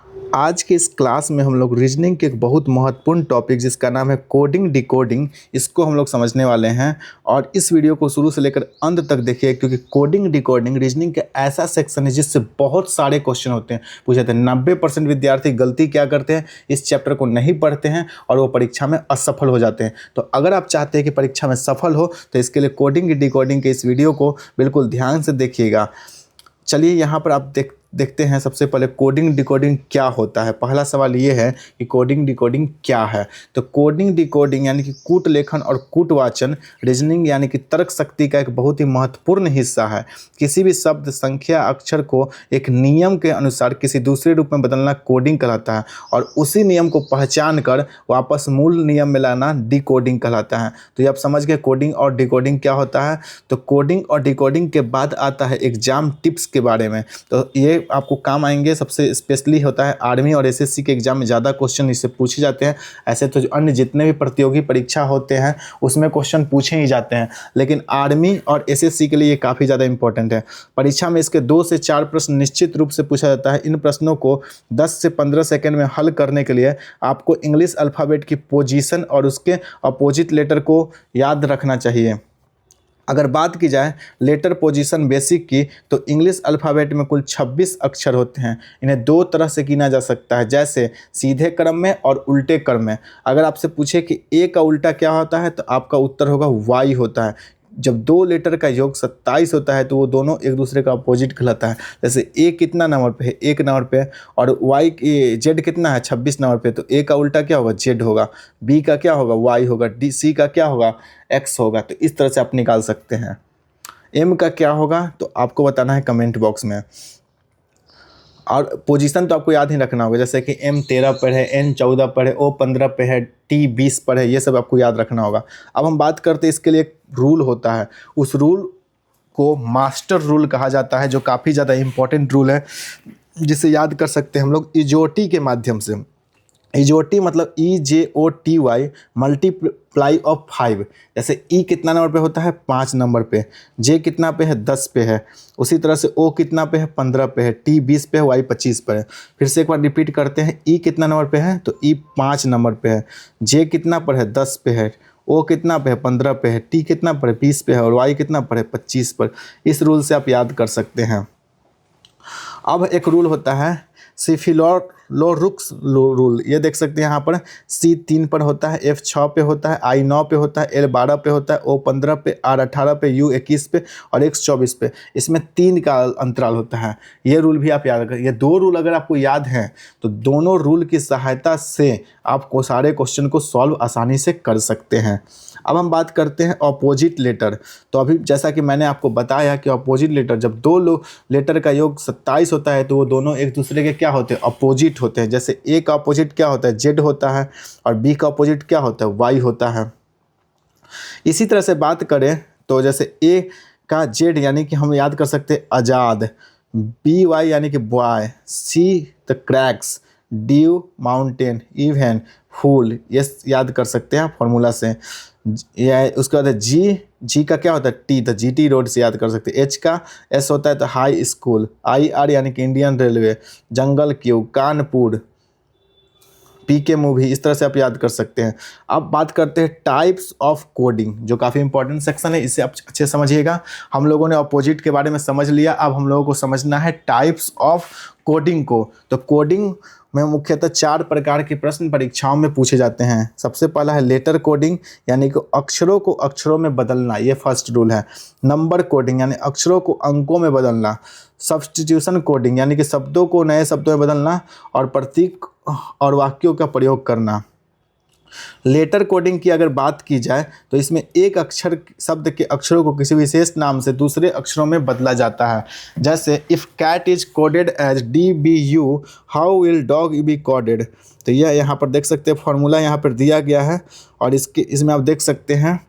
आज के इस क्लास में हम लोग रीजनिंग के एक बहुत महत्वपूर्ण टॉपिक जिसका नाम है कोडिंग डिकोडिंग, इसको हम लोग समझने वाले हैं। और इस वीडियो को शुरू से लेकर अंत तक देखिए, क्योंकि कोडिंग डिकोडिंग रीजनिंग का ऐसा सेक्शन है जिससे बहुत सारे क्वेश्चन होते हैं पूछे जाते हैं। 90% विद्यार्थी गलती क्या करते हैं, इस चैप्टर को नहीं पढ़ते हैं और वो परीक्षा में असफल हो जाते हैं। तो अगर आप चाहते हैं कि परीक्षा में सफल हो तो इसके लिए कोडिंग डिकोडिंग के इस वीडियो को बिल्कुल ध्यान से देखिएगा। चलिए यहाँ पर आप देखते हैं सबसे पहले कोडिंग डिकोडिंग क्या होता है। पहला सवाल ये है कि कोडिंग डिकोडिंग क्या है। तो कोडिंग डिकोडिंग यानी कि कूट लेखन और कूट वाचन रीजनिंग यानी कि तर्क शक्ति का एक बहुत ही महत्वपूर्ण हिस्सा है। किसी भी शब्द, संख्या, अक्षर को एक नियम के अनुसार किसी दूसरे रूप में बदलना कोडिंग कहलाता है और उसी नियम को पहचान कर वापस मूल नियम में लाना डिकोडिंग कहलाता है। तो ये आप समझ गए कोडिंग और डिकोडिंग क्या होता है। तो कोडिंग और डिकोडिंग के बाद आता है एग्जाम टिप्स के बारे में। तो ये आपको काम आएंगे। सबसे स्पेशली होता है आर्मी और एसएससी के एग्जाम में ज़्यादा क्वेश्चन इससे पूछे जाते हैं। ऐसे तो अन्य जितने भी प्रतियोगी परीक्षा होते हैं उसमें क्वेश्चन पूछे ही जाते हैं, लेकिन आर्मी और एसएससी के लिए ये काफ़ी ज़्यादा इंपॉर्टेंट है। परीक्षा में इसके 2 से 4 प्रश्न निश्चित रूप से पूछा जाता है। इन प्रश्नों को 10 से 15 सेकेंड में हल करने के लिए आपको इंग्लिश अल्फ़ाबेट की पोजीशन और उसके अपोजिट लेटर को याद रखना चाहिए। अगर बात की जाए लेटर पोजीशन बेसिक की, तो इंग्लिश अल्फ़ाबेट में कुल 26 अक्षर होते हैं। इन्हें 2 तरह से गिना जा सकता है, जैसे सीधे क्रम में और उल्टे क्रम में। अगर आपसे पूछे कि ए का उल्टा क्या होता है तो आपका उत्तर होगा वाई होता है। जब 2 लेटर का योग 27 होता है तो वो दोनों एक दूसरे का अपोजिट कहलाता है। जैसे ए कितना नंबर पे है, 1 नंबर पे है, और वाई जेड कितना है, 26 नंबर पे। तो ए का उल्टा क्या होगा, जेड होगा। बी का क्या होगा, वाई होगा। डी सी का क्या होगा, एक्स होगा। तो इस तरह से आप निकाल सकते हैं। एम का क्या होगा तो आपको बताना है कमेंट बॉक्स में। और पोजीशन तो आपको याद ही रखना होगा, जैसे कि एम 13 पर है, एन 14 पर है, ओ 15 पे है, टी 20 पर है। ये सब आपको याद रखना होगा। अब हम बात करते हैं इसके लिए एक रूल होता है। उस रूल को मास्टर रूल कहा जाता है, जो काफ़ी ज़्यादा इंपॉर्टेंट रूल है, जिसे याद कर सकते हैं हम लोग इजोटी के माध्यम से। इजोटी मतलब EJOTY मल्टीप्लाई ऑफ 5। जैसे ई कितना नंबर पे होता है, 5 नंबर पे। जे कितना पे है, 10 पे है। उसी तरह से ओ कितना पे है, 15 पे है। टी 20 पे है, वाई 25 पर है। फिर से एक बार रिपीट करते हैं। ई कितना नंबर पे है तो ई 5 नंबर पे है। जे कितना पर है, 10 पे है। ओ कितना पे है, 15 पे है। टी कितना पर है, 20 पे है। और वाई कितना पर है, 25 पर। इस रूल से आप याद कर सकते हैं। अब एक रूल होता है सिफिलोरुक्स रूल। ये देख सकते हैं यहाँ पर। C 3 पर होता है, F 6 पे होता है, I 9 पे होता है, L 12 पे होता है, O 15 पे, R 18 पे, U 21 पे और X 24 पे। इसमें 3 का अंतराल होता है। ये रूल भी आप याद रखें। ये 2 रूल अगर आपको याद हैं तो दोनों रूल की सहायता से आपको सारे क्वेश्चन को सॉल्व आसानी से कर सकते हैं। अब हम बात करते हैं अपोजिट लेटर। तो अभी जैसा कि मैंने आपको बताया कि अपोजिट लेटर, जब 2 लेटर का योग 27 होता है तो वो दोनों एक दूसरे के क्या होते हैं, अपोजिट होते हैं। जैसे ए का अपोजिट क्या होता है, जेड होता है, और बी का अपोजिट क्या होता है, वाई होता है। इसी तरह से बात करें तो जैसे ए का जेड यानी कि हम याद कर सकते हैं आज़ाद, बी वाई यानी कि boy, see the cracks, dew mountain, even fool. ये याद कर सकते हैं फॉर्मूला से। या उसके बाद जी का क्या होता है, टी, तो GT रोड से याद कर सकते हैं। एच का एस होता है तो हाई स्कूल। IR यानी कि इंडियन रेलवे, जंगल क्यू, कानपुर, PK मूवी। इस तरह से आप याद कर सकते हैं। अब बात करते हैं टाइप्स ऑफ कोडिंग, जो काफ़ी इंपॉर्टेंट सेक्शन है, इसे आप अच्छे समझिएगा। हम लोगों ने अपोजिट के बारे में समझ लिया, अब हम लोगों को समझना है टाइप्स ऑफ कोडिंग को। तो कोडिंग में मुख्यतः 4 प्रकार के प्रश्न परीक्षाओं में पूछे जाते हैं। सबसे पहला है लेटर कोडिंग, यानी कि अक्षरों को अक्षरों में बदलना, ये फर्स्ट रूल है। नंबर कोडिंग यानी अक्षरों को अंकों में बदलना। सब्स्टिट्यूशन कोडिंग यानी कि शब्दों को नए शब्दों में बदलना और प्रतीक और वाक्यों का प्रयोग करना। लेटर कोडिंग की अगर बात की जाए तो इसमें एक अक्षर शब्द के अक्षरों को किसी विशेष नाम से दूसरे अक्षरों में बदला जाता है। जैसे if cat is coded as DBU, how will dog be coded. तो यह यहाँ पर देख सकते हैं, फॉर्मूला यहाँ पर दिया गया है। और इसमें आप देख सकते हैं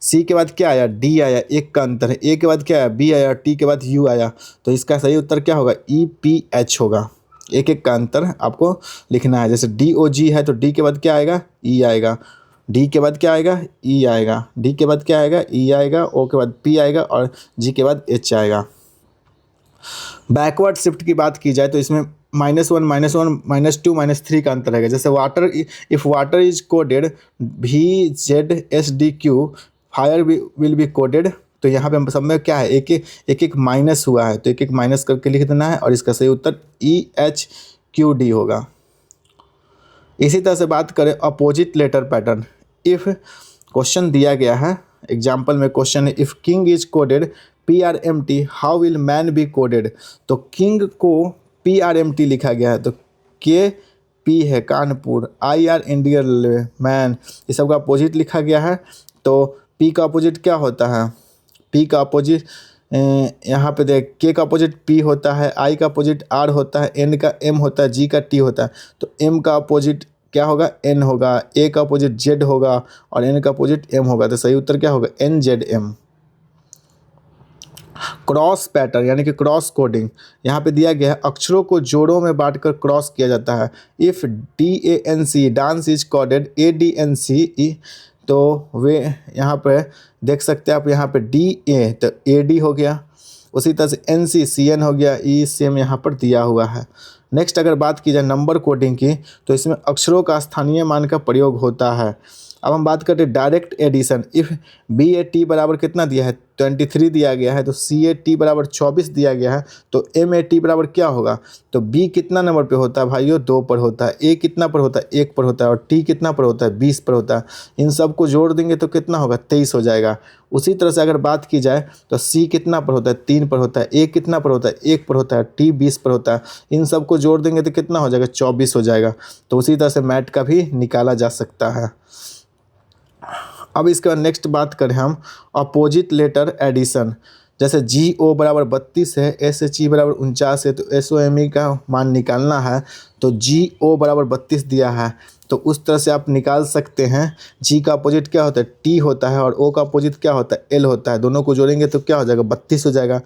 C के बाद क्या आया, D आया, एक का अंतर है। A के बाद क्या आया, B आया, T के बाद U आया। तो इसका सही उत्तर क्या होगा, EPH होगा। एक एक का अंतर आपको लिखना है। जैसे DOG है तो D के बाद क्या आएगा, E आएगा। D के बाद क्या आएगा, E आएगा। D के बाद क्या आएगा, E आएगा। O के बाद P आएगा और G के बाद H आएगा। बैकवर्ड शिफ्ट की बात की जाए तो इसमें -1 -1 -2 -3 का अंतर है। जैसे water, if water is coded VZSDQ, fire will be coded. तो यहाँ पे हम सब में क्या है, एक माइनस हुआ है, तो एक माइनस करके लिख देना है और इसका सही उत्तर EHQD होगा। इसी तरह से बात करें opposite letter pattern. If question दिया गया है, एग्जाम्पल में क्वेश्चन है, if king is coded PRMT how will man be coded. तो किंग को PRMT लिखा गया है, तो KP है Kanpur, IR India railway, man ये सब का अपोजिट लिखा गया है। तो P का अपोजिट क्या होता है, P का अपोजिट यहाँ पे देख, K का अपोजिट P होता है, I का अपोजिट R होता है, N का M होता है, G का T होता है। तो M का अपोजिट क्या होगा, N होगा, A का अपोजिट Z होगा और N का अपोजिट M होगा। तो सही उत्तर क्या होगा, NZM। क्रॉस पैटर्न यानी कि क्रॉस कोडिंग, यहाँ पे दिया गया है अक्षरों को जोड़ों में बांटकर क्रॉस किया जाता है। If DANC dance is coded ADNCE, तो वे यहाँ पे देख सकते हैं आप, यहाँ पे DA तो AD हो गया, उसी तरह से NC CN हो गया, E सेम यहाँ पर दिया हुआ है। नेक्स्ट अगर बात की जाए नंबर कोडिंग की, तो इसमें अक्षरों का स्थानीय मान का प्रयोग होता है। अब हम बात करते हैं डायरेक्ट एडिशन। इफ़ BAT बराबर कितना दिया है, 23 दिया गया है, तो CAT बराबर 24 दिया गया है, तो MAT बराबर क्या होगा। तो B कितना नंबर पे होता है भाइयों, 2 पर होता है, A कितना पर होता है, 1 पर होता है, और T कितना पर होता है, 20 पर होता है। इन सब को जोड़ देंगे तो कितना होगा, 23 हो जाएगा। उसी तरह से अगर बात की जाए तो C कितना पर होता है, 3 पर होता है, A कितना पर होता है, 1 पर होता है, T 20 पर होता है। इन सब को जोड़ देंगे तो कितना हो जाएगा, 24 हो जाएगा। तो उसी तरह से मैट का भी निकाला जा सकता है। अब इसके बाद नेक्स्ट बात करें हम अपोजिट लेटर एडिशन। जैसे GO बराबर 32 है, SHE बराबर 49 है, तो SOME का मान निकालना है। तो GO बराबर 32 दिया है, तो उस तरह से आप निकाल सकते हैं। G का अपोजिट क्या होता है, T होता है, और O का अपोजिट क्या होता है, L होता है। दोनों को जोड़ेंगे तो क्या हो जाएगा, 32 हो जाएगा।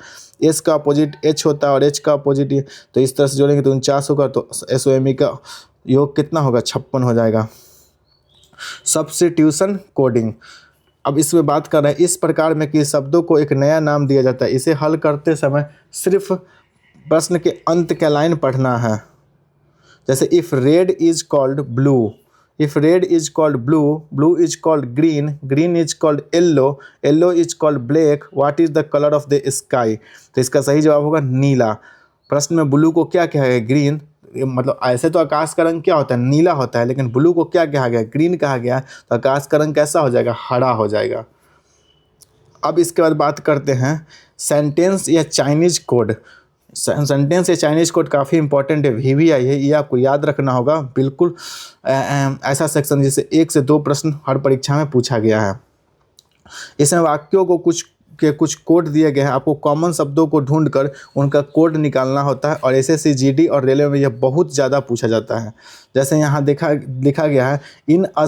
S का अपोजिट H होता है और H का अपोजिट, तो इस तरह से जोड़ेंगे तो 49 होगा। तो SOME का योग कितना होगा, 56 हो जाएगा। सब्स्टिट्यूशन कोडिंग, अब इसमें बात कर रहे हैं इस प्रकार में कि शब्दों को एक नया नाम दिया जाता है। इसे हल करते समय सिर्फ प्रश्न के अंत का लाइन पढ़ना है। जैसे if red is called blue, if red is called blue, blue is called green, green is called yellow, yellow is called black, what is the colour of the sky. तो इसका सही जवाब होगा नीला। प्रश्न में ब्लू को क्या कहा गया, ग्रीन, मतलब ऐसे तो आकाश का रंग क्या होता है, नीला होता है, लेकिन ब्लू को क्या कहा गया, ग्रीन कहा गया। तो आकाश का रंग कैसा हो जाएगा, हरा हो जाएगा। अब इसके बाद बात करते हैं सेंटेंस या चाइनीज कोड। सेंटेंस या चाइनीज कोड काफ़ी इंपॉर्टेंट है, VVI है, ये आपको याद रखना होगा। बिल्कुल ऐसा सेक्शन जिसे 1 से 2 प्रश्न हर परीक्षा में पूछा गया है। इसमें वाक्यों को कुछ कोड दिए गए हैं, आपको कॉमन शब्दों को ढूंढकर उनका कोड निकालना होता है, और SSC GD और रेलवे में यह बहुत ज़्यादा पूछा जाता है। जैसे यहाँ लिखा गया है, in a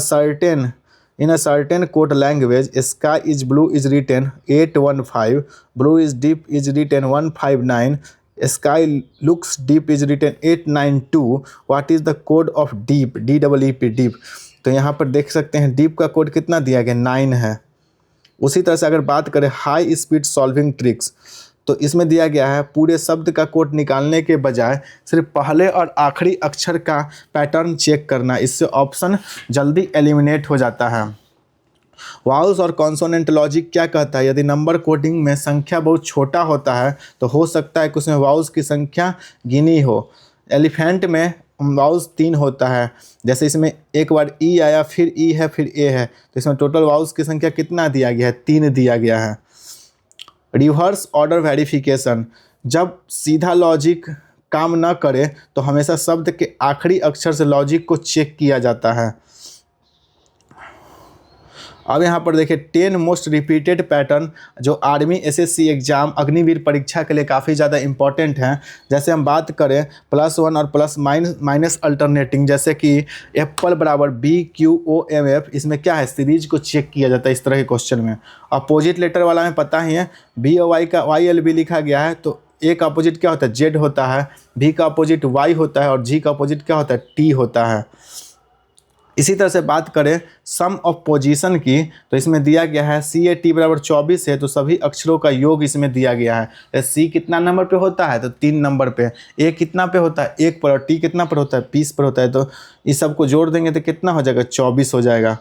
certain code language sky is blue is written 815, blue is deep is written 159, sky looks deep is written 892, what is the code of deep, DEEP deep. तो यहाँ पर देख सकते हैं डीप का कोड कितना दिया गया, 9 है। उसी तरह से अगर बात करें हाई स्पीड सॉल्विंग ट्रिक्स, तो इसमें दिया गया है पूरे शब्द का कोड निकालने के बजाय सिर्फ पहले और आखिरी अक्षर का पैटर्न चेक करना, इससे ऑप्शन जल्दी एलिमिनेट हो जाता है। वाउल्स और कॉन्सोनेंट लॉजिक क्या कहता है, यदि नंबर कोडिंग में संख्या बहुत छोटा होता है तो हो सकता है कि उसमें वाउल्स की संख्या गिनी हो। एलिफेंट में वाउल्स 3 होता है, जैसे इसमें एक बार E आया, फिर E है, फिर A है, तो इसमें टोटल वाउल्स की संख्या कितना दिया गया है, 3 दिया गया है। रिवर्स ऑर्डर वेरिफिकेशन, जब सीधा लॉजिक काम न करे तो हमेशा शब्द के आखिरी अक्षर से लॉजिक को चेक किया जाता है। अब यहाँ पर देखिए 10 मोस्ट रिपीटेड पैटर्न जो आर्मी SSC एग्जाम अग्निवीर परीक्षा के लिए काफ़ी ज़्यादा इंपॉर्टेंट हैं। जैसे हम बात करें +1 और प्लस माइनस अल्टरनेटिंग, जैसे कि एप्पल बराबर BQOMF, इसमें क्या है, सीरीज को चेक किया जाता है इस तरह के क्वेश्चन में। अपोजिट लेटर वाला में पता ही है, B और Y का YLB लिखा गया है, तो A का अपोजिट क्या होता है, Z होता है, B का अपोजिट Y होता है, और G का अपोजिट क्या होता है, T होता है। इसी तरह से बात करें सम ऑफ पोजीशन की, तो इसमें दिया गया है CAT बराबर 24 है, तो सभी अक्षरों का योग इसमें दिया गया है। C कितना नंबर पे होता है, तो 3 नंबर पे। A कितना पे होता है, 1 पर। और T कितना पर होता है, 20 पर होता है। तो इस सबको जोड़ देंगे तो कितना हो जाएगा, 24 हो जाएगा।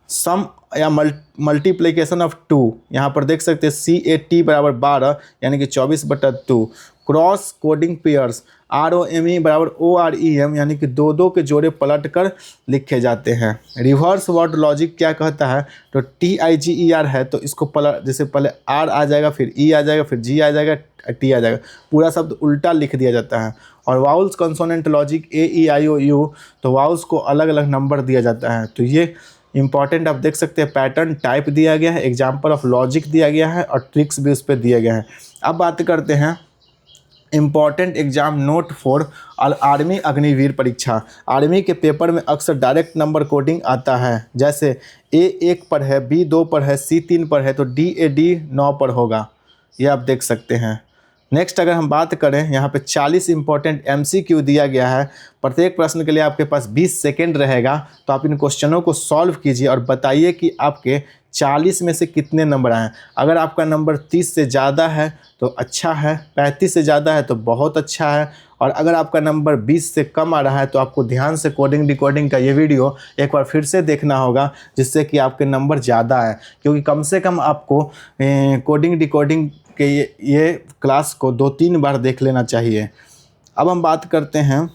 सम या मल्टीप्लिकेशन ऑफ 2, यहाँ पर देख सकते हैं CAT बराबर 12 यानी कि 24/2। क्रॉस कोडिंग पेयर्स ROME बराबर OREM यानी कि दो दो के जोड़े पलट कर लिखे जाते हैं। रिवर्स वर्ड लॉजिक क्या कहता है, तो TIGER है, तो इसको पलट, जैसे पहले R आ जाएगा, फिर E आ जाएगा, फिर G आ जाएगा, T आ जाएगा, पूरा शब्द उल्टा लिख दिया जाता है। और वाउल्स कंसोनेंट लॉजिक AEIOU, तो वाउल्स को अलग अलग नंबर दिया जाता है। तो ये इंपॉर्टेंट आप देख सकते हैं, पैटर्न टाइप दिया गया है, एग्जाम्पल ऑफ लॉजिक दिया गया है और ट्रिक्स भी उस पर दिया गया है। अब बात करते हैं important exam note for army Agniveer परीक्षा। आर्मी के पेपर में अक्सर डायरेक्ट नंबर कोडिंग आता है, जैसे A 1 पर है, B 2 पर है, C 3 पर है, तो DAD 9 पर होगा। ये आप देख सकते हैं। नेक्स्ट अगर हम बात करें, यहाँ पे 40 इंपॉर्टेंट MCQ दिया गया है। प्रत्येक प्रश्न के लिए आपके पास 20 सेकेंड रहेगा, तो आप इन क्वेश्चनों को सॉल्व कीजिए और बताइए कि आपके 40 में से कितने नंबर आए। अगर आपका नंबर 30 से ज़्यादा है तो अच्छा है, 35 से ज़्यादा है तो बहुत अच्छा है, और अगर आपका नंबर 20 से कम आ रहा है तो आपको ध्यान से कोडिंग डिकोडिंग का ये वीडियो एक बार फिर से देखना होगा, जिससे कि आपके नंबर ज़्यादा आए। क्योंकि कम से कम आपको कोडिंग डिकोडिंग के ये क्लास को 2-3 बार देख लेना चाहिए। अब हम बात करते हैं,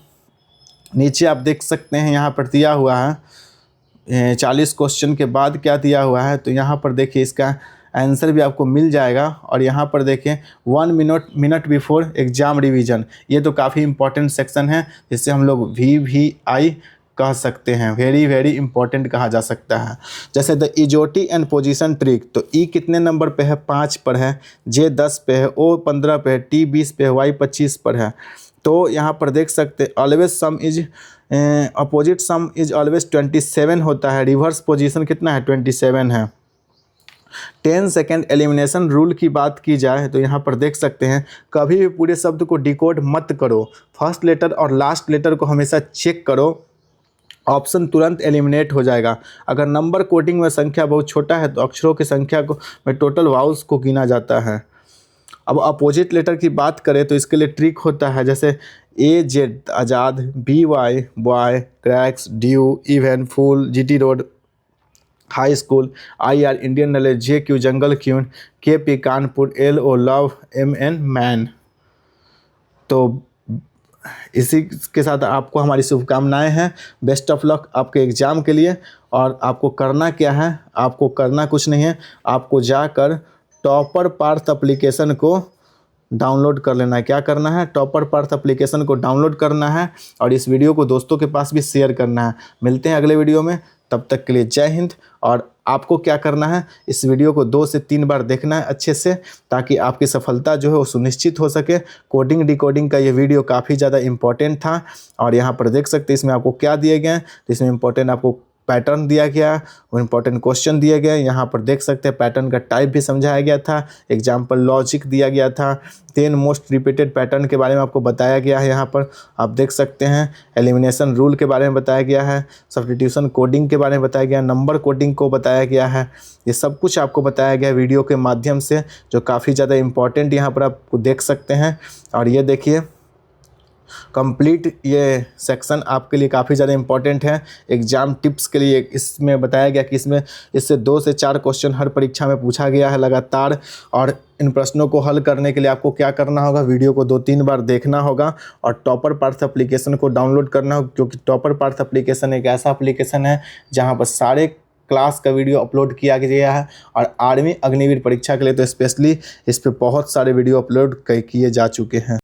नीचे आप देख सकते हैं यहाँ पर दिया हुआ है 40 क्वेश्चन के बाद क्या दिया हुआ है, तो यहाँ पर देखिए इसका आंसर भी आपको मिल जाएगा। और यहाँ पर देखें 1 मिनट बिफोर एग्ज़ाम रिवीजन, ये तो काफ़ी इंपॉर्टेंट सेक्शन है, जिससे हम लोग VVI कह सकते हैं, वेरी वेरी इंपॉर्टेंट कहा जा सकता है। जैसे द इजोटी एंड पोजीशन ट्रिक, तो E कितने नंबर पे है, 5 पर है, J 10 पे है, O 15 पे है, T 20 पे है, Y 25 पर है। तो यहाँ पर देख सकते always some is opposite some is always 27 होता है। रिवर्स पोजीशन कितना है, 27 है। 10 सेकेंड एलिमिनेशन रूल की बात की जाए तो यहाँ पर देख सकते हैं, कभी भी पूरे शब्द को डिकोड मत करो, फर्स्ट लेटर और लास्ट लेटर को हमेशा चेक करो, ऑप्शन तुरंत एलिमिनेट हो जाएगा। अगर नंबर कोडिंग में संख्या बहुत छोटा है तो अक्षरों की संख्या को में टोटल वाउल्स को गिना जाता है। अब अपोजिट लेटर की बात करें तो इसके लिए ट्रिक होता है, जैसे AZ Azad, BY boy, cracks, dew, even, fool, GT road high school, IR Indian knowledge, JQ jungle queen, KP Kanpur, LO love, MN man. तो इसी के साथ आपको हमारी शुभकामनाएं हैं। बेस्ट ऑफ लक आपके एग्ज़ाम के लिए। और आपको करना क्या है, आपको करना कुछ नहीं है, आपको जाकर टॉपर पार्थ एप्लीकेशन को डाउनलोड कर लेना है। क्या करना है, टॉपर पार्थ एप्लीकेशन को डाउनलोड करना है और इस वीडियो को दोस्तों के पास भी शेयर करना है। मिलते हैं अगले वीडियो में, तब तक के लिए जय हिंद। और आपको क्या करना है, इस वीडियो को 2 से 3 बार देखना है अच्छे से, ताकि आपकी सफलता जो है वो सुनिश्चित हो सके। कोडिंग डिकोडिंग का ये वीडियो काफ़ी ज़्यादा इंपॉर्टेंट था। और यहाँ पर देख सकते हैं इसमें आपको क्या दिए गए हैं, तो इसमें इंपॉर्टेंट आपको पैटर्न दिया गया, वो इंपॉर्टेंट क्वेश्चन दिए गए। यहाँ पर देख सकते हैं पैटर्न का टाइप भी समझाया गया था, एग्जाम्पल लॉजिक दिया गया था, 10 मोस्ट रिपीटेड पैटर्न के बारे में आपको बताया गया है। यहाँ पर आप देख सकते हैं एलिमिनेशन रूल के बारे में बताया गया है, सब्स्टिट्यूशन कोडिंग के बारे में बताया गया, नंबर कोडिंग को बताया गया है। ये सब कुछ आपको बताया गया वीडियो के माध्यम से, जो काफ़ी ज़्यादा इंपॉर्टेंट यहाँ पर आपको देख सकते हैं। और ये देखिए कंप्लीट ये सेक्शन आपके लिए काफ़ी ज़्यादा इंपॉर्टेंट है एग्ज़ाम टिप्स के लिए। इसमें बताया गया कि इसमें इससे 2 से 4 क्वेश्चन हर परीक्षा में पूछा गया है लगातार। और इन प्रश्नों को हल करने के लिए आपको क्या करना होगा, वीडियो को 2-3 बार देखना होगा और टॉपर पार्थ एप्लीकेशन को डाउनलोड करना होगा, क्योंकि टॉपर पार्थ एप्लीकेशन एक ऐसा एप्लीकेशन है जहाँ पर सारे क्लास का वीडियो अपलोड किया गया है। और आर्मी अग्निवीर परीक्षा के लिए तो स्पेशली इस पर बहुत सारे वीडियो अपलोड किए जा चुके हैं।